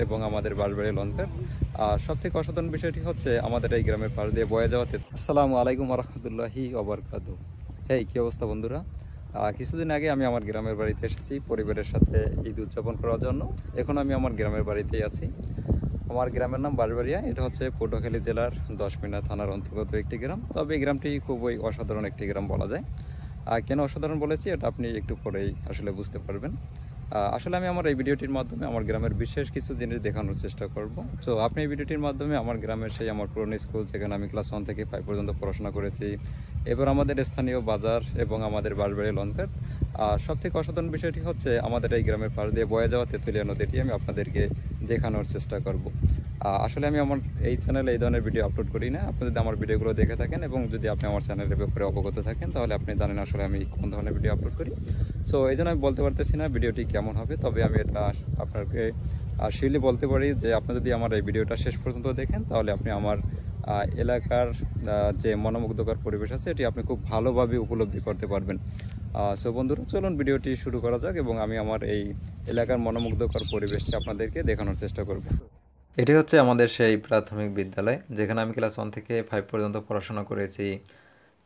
এবং আমাদের বাঁশবাড়ি লঞ্চঘাট। আর সবথেকে অসাধারণ বিষয়টি হচ্ছে আমাদের এই গ্রামের পাশ দিয়ে বয়ে যাওয়াতে। আসসালামু আলাইকুম রহমতুল্লাহি ওবরকাতু। হেই, কি অবস্থা বন্ধুরা? কিছুদিন আগে আমি আমার গ্রামের বাড়িতে এসেছি পরিবারের সাথে ঈদ উদযাপন করার জন্য। এখন আমি আমার গ্রামের বাড়িতেই আছি। আমার গ্রামের নাম বাঁশবাড়িয়া। এটা হচ্ছে পটুয়াখালী জেলার দশমিনা থানার অন্তর্গত একটি গ্রাম। তবে এই গ্রামটি খুবই অসাধারণ একটি গ্রাম বলা যায়। কেন অসাধারণ বলেছি এটা আপনি একটু পরেই আসলে বুঝতে পারবেন। আসলে আমি আমার এই ভিডিওটির মাধ্যমে আমার গ্রামের বিশেষ কিছু জিনিস দেখানোর চেষ্টা করব। তো আপনি এই ভিডিওটির মাধ্যমে আমার গ্রামের সেই আমার পুরনো স্কুল, যেখানে আমি ক্লাস 1 থেকে 5 পর্যন্ত পড়াশোনা করেছি, এবার আমাদের স্থানীয় বাজার এবং আমাদের বাঁশবাড়ি লঞ্চঘাট। সবথেকে অসাধারণ বিষয়টি হচ্ছে আমাদের এই গ্রামের পাশ দিয়ে বয়ে যাওয়া তেঁতুলিয়া নদীটি আমি আপনাদেরকে দেখানোর চেষ্টা করব। আসলে আমি আমার এই চ্যানেলে এই ধরনের ভিডিও আপলোড করি না। আপনি যদি আমার ভিডিওগুলো দেখে থাকেন এবং যদি আপনি আমার চ্যানেলের ব্যাপারে অবগত থাকেন, তাহলে আপনি জানেন আসলে আমি কোন ধরনের ভিডিও আপলোড করি। সো এই জন্য আমি বলতে পারতেছি না ভিডিওটি কেমন হবে, তবে আমি এটা আপনাকে শিওরলি বলতে পারি যে আপনি যদি আমার এই ভিডিওটা শেষ পর্যন্ত দেখেন, তাহলে আপনি আমার এলাকার যে মনোমুগ্ধকর পরিবেশ আছে এটি আপনি খুব ভালোভাবে উপলব্ধি করতে পারবেন। সো বন্ধুরা, চলুন ভিডিওটি শুরু করা যাক এবং আমি আমার এই এলাকার মনোমুগ্ধকর পরিবেশটি আপনাদেরকে দেখানোর চেষ্টা করব। এটি হচ্ছে আমাদের সেই প্রাথমিক বিদ্যালয়, যেখানে আমি ক্লাস 1 থেকে 5 পর্যন্ত পড়াশোনা করেছি।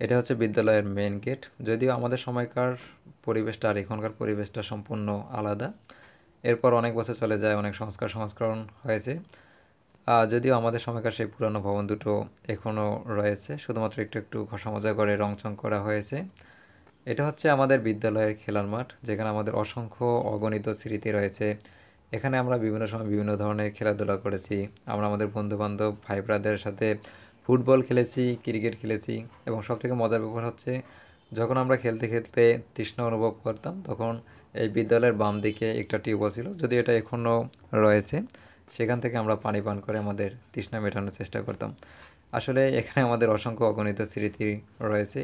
এটা হচ্ছে বিদ্যালয়ের মেইন গেট। যদিও আমাদের সময়কার পরিবেশটা আর এখনকার পরিবেশটা সম্পূর্ণ আলাদা। এরপর অনেক বছর চলে যায়, অনেক সংস্করণ হয়েছে। যদিও আমাদের সময়কার সেই পুরনো ভবন দুটো এখনও রয়েছে, শুধুমাত্র একটু একটু ঘষা মাজা করে রংচং করা হয়েছে। এটা হচ্ছে আমাদের বিদ্যালয়ের খেলার মাঠ, যেখানে আমাদের অসংখ্য অগণিত স্মৃতি রয়েছে। এখানে আমরা বিভিন্ন সময় বিভিন্ন ধরনের খেলাধুলা করেছি। আমরা আমাদের বন্ধুবান্ধব ভাই ব্রাদারের সাথে ফুটবল খেলেছি, ক্রিকেট খেলেছি। এবং সবথেকে মজার ব্যাপার হচ্ছে, যখন আমরা খেলতে খেলতে তৃষ্ণা অনুভব করতাম, তখন এই বিদ্যালয়ের বাম দিকে একটা টিউবওয়েল ছিল, যদি এটা এখনও রয়েছে। সেখান থেকে আমরা পানি পান করে আমাদের তৃষ্ণা মেটানোর চেষ্টা করতাম। আসলে এখানে আমাদের অসংখ্য অগণিত স্মৃতি রয়েছে।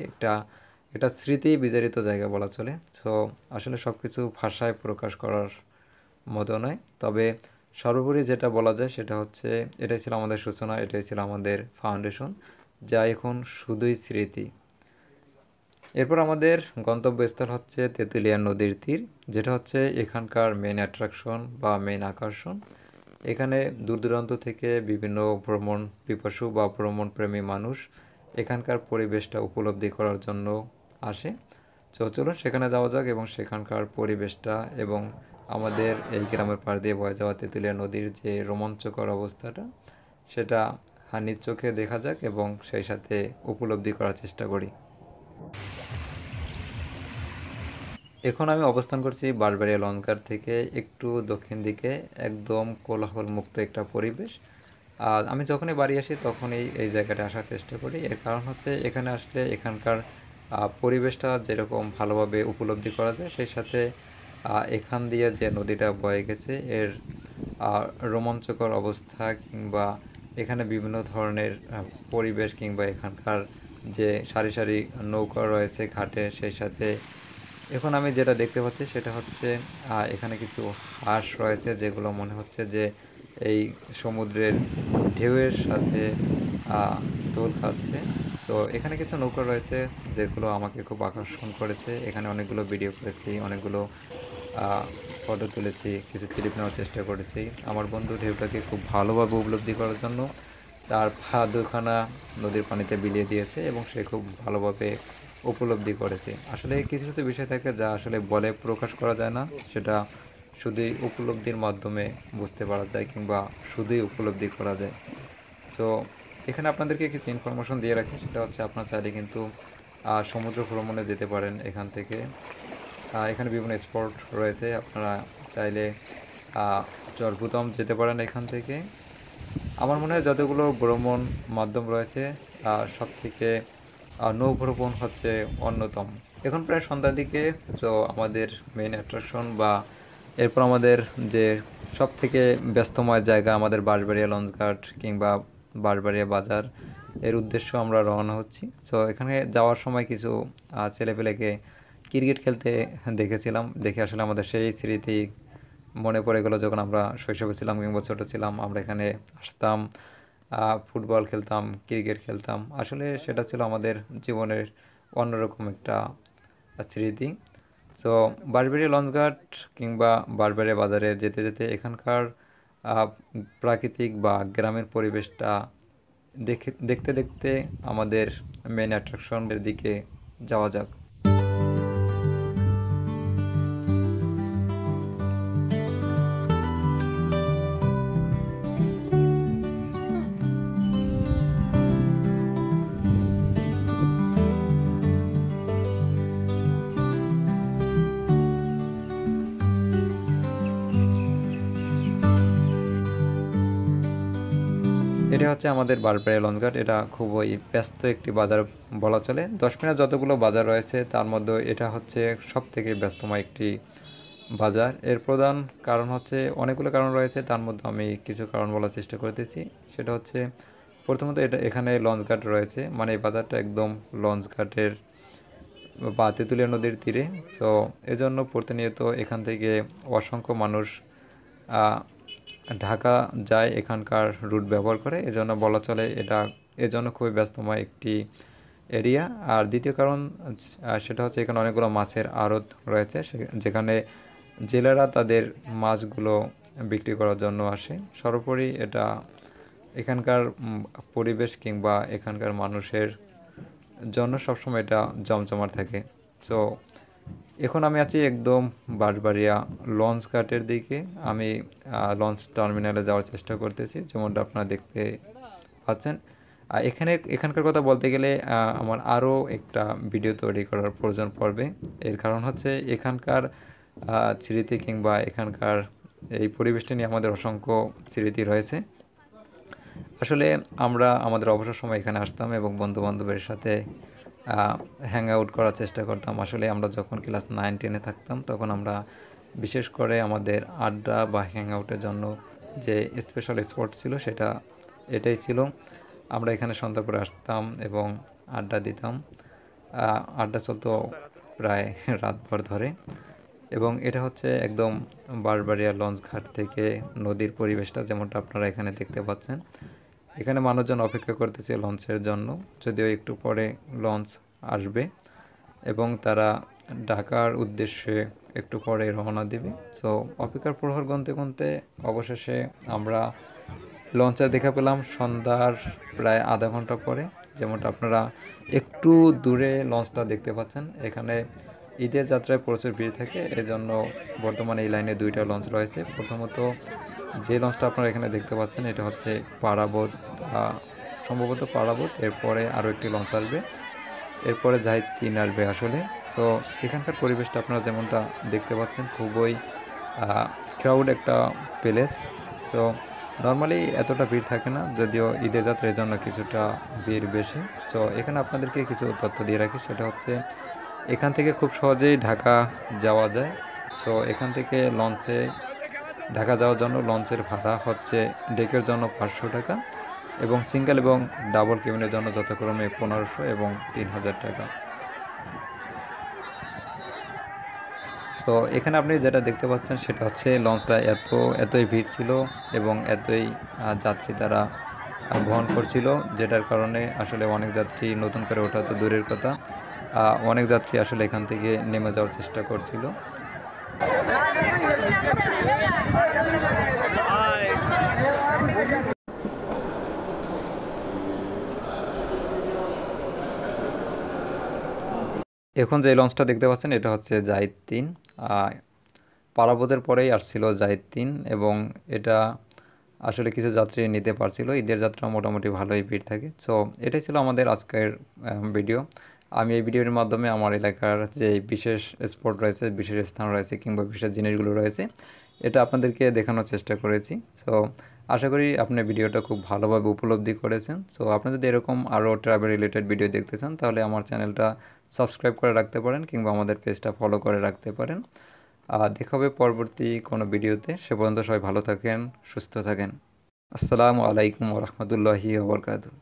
এটা স্মৃতি বিজড়িত জায়গা বলা চলে। তো আসলে সব কিছু ভাষায় প্রকাশ করার মতো নয়। তবে সর্বোপরি যেটা বলা যায় সেটা হচ্ছে, এটাই ছিল আমাদের সূচনা, এটাই ছিল আমাদের ফাউন্ডেশন, যা এখন শুধুই স্মৃতি। এরপর আমাদের গন্তব্যস্থল হচ্ছে তেঁতুলিয়া নদীর তীর, যেটা হচ্ছে এখানকার মেন অ্যাট্রাকশন বা মেন আকর্ষণ। এখানে দূর দূরান্ত থেকে বিভিন্ন ভ্রমণ পিপাসু বা ভ্রমণ প্রেমী মানুষ এখানকার পরিবেশটা উপলব্ধি করার জন্য আসে। চলুন সেখানে যাওয়া যাক এবং সেখানকার পরিবেশটা এবং আমাদের এই গ্রামের পাড় দিয়ে বয়ে যাওয়া তেঁতুলিয়া নদীর যে রোমাঞ্চকর অবস্থাটা, সেটা নিজ চোখে দেখা যাক এবং সেই সাথে উপলব্ধি করার চেষ্টা করি। এখন আমি অবস্থান করছি বাঁশবাড়িয়া লঞ্চঘাট থেকে একটু দক্ষিণ দিকে, একদম কোলাহল মুক্ত একটা পরিবেশ। আর আমি যখনই বাড়ি আসি তখনই এই জায়গাটা আসার চেষ্টা করি। এর কারণ হচ্ছে, এখানে আসলে এখানকার পরিবেশটা যেরকম ভালোভাবে উপলব্ধি করা যায়, সেই সাথে এখান দিয়ে যে নদীটা বয়ে গেছে এর রোমাঞ্চকর অবস্থা, কিংবা এখানে বিভিন্ন ধরনের পরিবেশ, কিংবা এখানকার যে সারি সারি নৌকা রয়েছে ঘাটে, সেই সাথে এখন আমি যেটা দেখতে পাচ্ছি সেটা হচ্ছে এখানে কিছু হাঁস রয়েছে, যেগুলো মনে হচ্ছে যে এই সমুদ্রের ঢেউয়ের সাথে দোল খাচ্ছে। সো এখানে কিছু নৌকা রয়েছে যেগুলো আমাকে খুব আকর্ষণ করেছে। এখানে অনেকগুলো ভিডিও করেছি, অনেকগুলো ফটো তুলেছি, কিছু ক্লিপ নেওয়ার চেষ্টা করেছি। আমার বন্ধু ঢেউটাকে খুব ভালোভাবে উপলব্ধি করার জন্য তার পা দুখানা নদীর পানিতে বিলিয়ে দিয়েছে এবং সে খুব ভালোভাবে উপলব্ধি করেছে। আসলে কিছু কিছু বিষয় থাকে যা আসলে বলে প্রকাশ করা যায় না, সেটা শুধুই উপলব্ধির মাধ্যমে বুঝতে পারা যায়, কিংবা শুধুই উপলব্ধি করা যায়। তো এখানে আপনাদেরকে কিছু ইনফরমেশন দিয়ে রাখি, সেটা হচ্ছে আপনার চাইলে কিন্তু সমুদ্র ভ্রমণে যেতে পারেন এখান থেকে। এখানে বিভিন্ন স্পট রয়েছে, আপনারা চাইলে চরভূতম যেতে পারেন এখান থেকে। আমার মনে হয় যতগুলো ভ্রমণ মাধ্যম রয়েছে, সব থেকে নৌভ্রমণ হচ্ছে অন্যতম। এখন প্রায় সন্ধ্যার দিকে। তো আমাদের মেইন অ্যাট্রাকশন বা এরপর আমাদের যে সব থেকে ব্যস্তময় জায়গা, আমাদের বাঁশবাড়িয়া লঞ্চঘাট কিংবা বাঁশবাড়িয়া বাজার, এর উদ্দেশ্য আমরা রওনা হচ্ছি। তো এখানে যাওয়ার সময় কিছু ছেলেপেলেকে ক্রিকেট খেলতে দেখেছিলাম, দেখে আসলে আমাদের সেই স্মৃতি মনে পড়ে গেলো। যখন আমরা শৈশবে ছিলাম কিংবা ছোটো ছিলাম, আমরা এখানে আসতাম, ফুটবল খেলতাম, ক্রিকেট খেলতাম। আসলে সেটা ছিল আমাদের জীবনের অন্যরকম একটা স্মৃতি। তো বাঁশবাড়িয়া লঞ্চঘাট কিংবা বাঁশবাড়িয়া বাজারে যেতে যেতে এখানকার প্রাকৃতিক বা গ্রামের পরিবেশটা দেখতে দেখতে আমাদের মেন অ্যাট্রাকশনের দিকে যাওয়া যাক। এটা হচ্ছে আমাদের বারবাড়িয়া লঞ্চঘাট। এটা খুবই ব্যস্ত একটি বাজার বলা চলে। দশমিনার যতগুলো বাজার রয়েছে তার মধ্যে এটা হচ্ছে সব থেকে ব্যস্তময় একটি বাজার। এর প্রধান কারণ হচ্ছে অনেকগুলো কারণ রয়েছে, তার মধ্যে আমি কিছু কারণ বলার চেষ্টা করতেছি। সেটা হচ্ছে প্রথমত এখানে লঞ্চঘাট রয়েছে, মানে এই বাজারটা একদম লঞ্চঘাটের বা তেঁতুলিয়া নদীর তীরে। সো এজন্য প্রতিনিয়ত এখান থেকে অসংখ্য মানুষ ঢাকা যায় এখানকার রুট ব্যবহার করে, এজন্য বলা চলে এটা এজন্য খুবই ব্যস্তময় একটি এরিয়া। আর দ্বিতীয় কারণ সেটা হচ্ছে এখানে অনেকগুলো মাছের আড়ত রয়েছে, যেখানে জেলেরা তাদের মাছগুলো বিক্রি করার জন্য আসে। সর্বোপরি এটা এখানকার পরিবেশ কিংবা এখানকার মানুষের জন্য সবসময় এটা জমজমাট থাকে। সো এখন আমি আছি একদম বাঁশবাড়িয়া লঞ্চ ঘাটের দিকে। আমি লঞ্চ টার্মিনালে যাওয়ার চেষ্টা করতেছি, যেমনটা আপনারা দেখতে পাচ্ছেন। এখানকার কথা বলতে গেলে আমার আরও একটা ভিডিও তৈরি করার প্রয়োজন পড়বে। এর কারণ হচ্ছে এখানকার স্মৃতি কিংবা এখানকার এই পরিবেশটা নিয়ে আমাদের অসংখ্য স্মৃতি রয়েছে। আসলে আমরা আমাদের অবসর সময় এখানে আসতাম এবং বন্ধুবান্ধবের সাথে হ্যাং আউট করার চেষ্টা করতাম। আসলে আমরা যখন ক্লাস 9-10-এ থাকতাম তখন আমরা বিশেষ করে আমাদের আড্ডা বা হ্যাং আউটের জন্য যে স্পেশাল স্পট ছিল সেটা এটাই ছিল। আমরা এখানে সন্ধ্যা করে আসতাম এবং আড্ডা দিতাম। আড্ডা চলতো প্রায় রাতভর ধরে। এবং এটা হচ্ছে একদম বাঁশবাড়িয়া লঞ্চ ঘাট থেকে নদীর পরিবেশটা যেমনটা আপনারা এখানে দেখতে পাচ্ছেন। এখানে মানুষজন অপেক্ষা করতেছে লঞ্চের জন্য, যদিও একটু পরে লঞ্চ আসবে এবং তারা ঢাকার উদ্দেশ্যে একটু পরে রওনা দিবে। সো অপেক্ষার প্রহর গুনতে গুনতে অবশেষে আমরা লঞ্চে দেখা পেলাম সন্ধ্যার প্রায় আধা ঘন্টা পরে। যেমনটা আপনারা একটু দূরে লঞ্চটা দেখতে পাচ্ছেন। এখানে ঈদের যাত্রায় প্রচুর ভিড় থাকে, এজন্য বর্তমানে এই লাইনে 2টা লঞ্চ রয়েছে। প্রথমত যে লঞ্চটা আপনারা এখানে দেখতে পাচ্ছেন এটা হচ্ছে পারাবত, সম্ভবত পারাবত। এরপরে আরও একটি লঞ্চ আসবে, এরপরে জাহিদ 3 আসবে আসলে। সো এখানকার পরিবেশটা আপনারা যেমনটা দেখতে পাচ্ছেন খুবই ক্রাউড একটা প্লেস। সো নর্মালি এতটা ভিড় থাকে না, যদিও ঈদের যাত্রার জন্য কিছুটা ভিড় বেশি। সো এখানে আপনাদেরকে কিছু তথ্য দিয়ে রাখি, সেটা হচ্ছে এখান থেকে খুব সহজেই ঢাকা যাওয়া যায়। সো এখান থেকে লঞ্চে ঢাকা যাওয়ার জন্য লঞ্চের ভাড়া হচ্ছে ডেকের জন্য 500 টাকা এবং সিঙ্গেল এবং ডাবল কেবিনের জন্য যথাক্রমে 1500 এবং 3000 টাকা। তো এখানে আপনি যেটা দেখতে পাচ্ছেন সেটা হচ্ছে লঞ্চটা এতই ভিড় ছিল এবং এতই যাত্রী তারা বহন করছিল, যেটার কারণে আসলে অনেক যাত্রী নতুন করে ওঠা তো দূরের কথা, অনেক যাত্রী আসলে এখান থেকে নেমে যাওয়ার চেষ্টা করছিল। এখন যে লঞ্চটা দেখতে পাচ্ছেন এটা হচ্ছে জাহিদ 3। পারাবতের পরেই আসছিল জাহিদ 3 এবং এটা আসলে কিছু যাত্রী নিতে পারছিল। ঈদের যাত্রা মোটামুটি ভালোই ভিড় থাকে। সো এটাই ছিল আমাদের আজকের ভিডিও। আমি এই ভিডিওর মাধ্যমে আমার এলাকার যে বিশেষ স্পট রয়েছে, বিশেষ স্থান রয়েছে কিংবা বিশেষ জিনিসগুলো রয়েছে এটা আপনাদেরকে দেখানোর চেষ্টা করেছি। সো আশা করি আপনি ভিডিওটা খুব ভালোভাবে উপলব্ধি করেছেন। সো আপনি যদি এরকম আরও ট্রাভেল রিলেটেড ভিডিও দেখতে চান তাহলে আমার চ্যানেলটা সাবস্ক্রাইব করে রাখতে পারেন কিংবা আমাদের পেজটা ফলো করে রাখতে পারেন। দেখা হবে পরবর্তী কোনো ভিডিওতে। সে পর্যন্ত সবাই ভালো থাকেন, সুস্থ থাকেন। আসসালামু আলাইকুম ওয়া রাহমাতুল্লাহি ওয়া বারাকাতুহু।